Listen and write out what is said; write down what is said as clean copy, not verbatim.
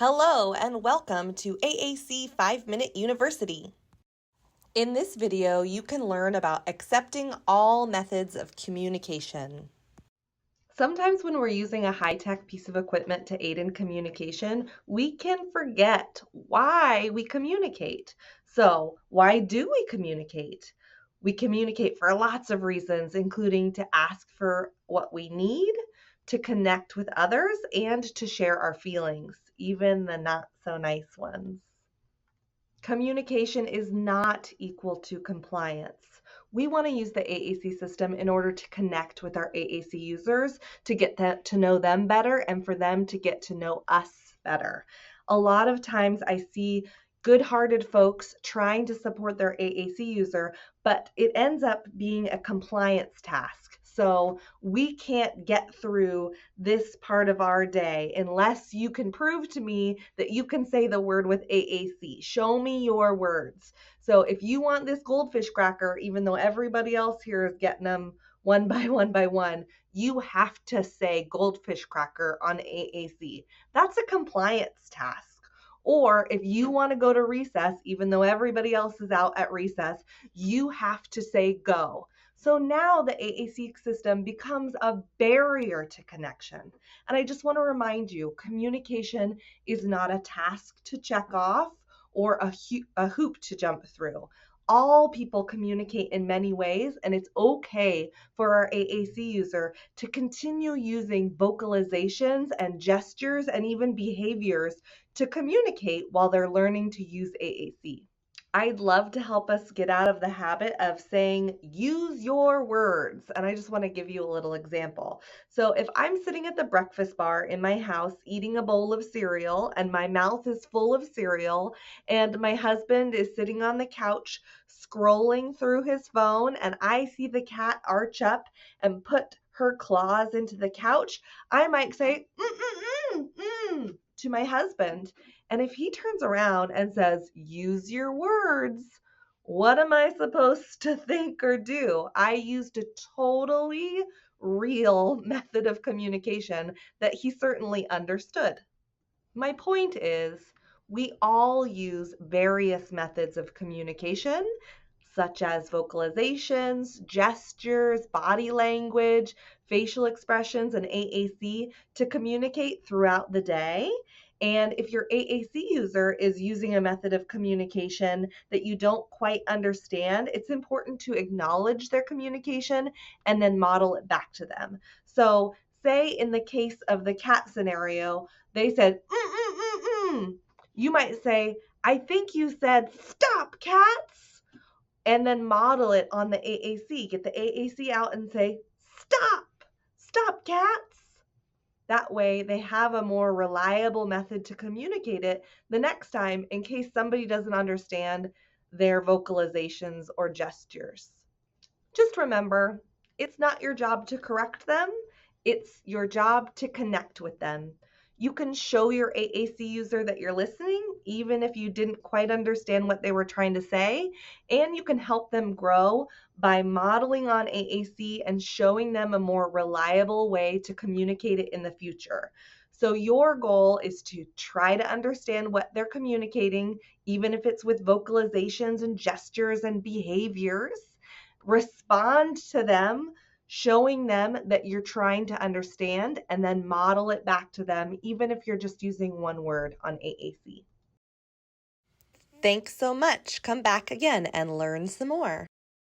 Hello and welcome to AAC 5-Minute University. In this video, you can learn about accepting all methods of communication. Sometimes when we're using a high-tech piece of equipment to aid in communication, we can forget why we communicate. So, why do we communicate? We communicate for lots of reasons, including to ask for what we need, to connect with others, and to share our feelings, even the not so nice ones. Communication is not equal to compliance. We want to use the AAC system in order to connect with our AAC users, to get to know them better, and for them to get to know us better. A lot of times I see good-hearted folks trying to support their AAC user, but it ends up being a compliance task. So we can't get through this part of our day unless you can prove to me that you can say the word with AAC. Show me your words. So if you want this goldfish cracker, even though everybody else here is getting them one by one, you have to say goldfish cracker on AAC. That's a compliance task. Or if you want to go to recess, even though everybody else is out at recess, you have to say go. So now the AAC system becomes a barrier to connection. And I just want to remind you, communication is not a task to check off or a hoop to jump through. All people communicate in many ways, and it's okay for our AAC user to continue using vocalizations and gestures and even behaviors to communicate while they're learning to use AAC. I'd love to help us get out of the habit of saying, use your words. And I just want to give you a little example. So if I'm sitting at the breakfast bar in my house eating a bowl of cereal and my mouth is full of cereal and my husband is sitting on the couch scrolling through his phone and I see the cat arch up and put her claws into the couch, I might say, to my husband. And if he turns around and says, use your words, what am I supposed to think or do? I used a totally real method of communication that he certainly understood. My point is, we all use various methods of communication, such as vocalizations, gestures, body language, facial expressions, and AAC to communicate throughout the day. And if your AAC user is using a method of communication that you don't quite understand, it's important to acknowledge their communication and then model it back to them. So say in the case of the cat scenario, they said, you might say, I think you said, stop, cats. And then model it on the AAC. Get the AAC out and say, stop, cats. That way they have a more reliable method to communicate it the next time in case somebody doesn't understand their vocalizations or gestures. Just remember, it's not your job to correct them. It's your job to connect with them. You can show your AAC user that you're listening, even if you didn't quite understand what they were trying to say, and you can help them grow by modeling on AAC and showing them a more reliable way to communicate it in the future. So your goal is to try to understand what they're communicating, even if it's with vocalizations and gestures and behaviors. Respond to them, showing them that you're trying to understand, and then model it back to them, even if you're just using one word on AAC. Thanks so much. Come back again and learn some more.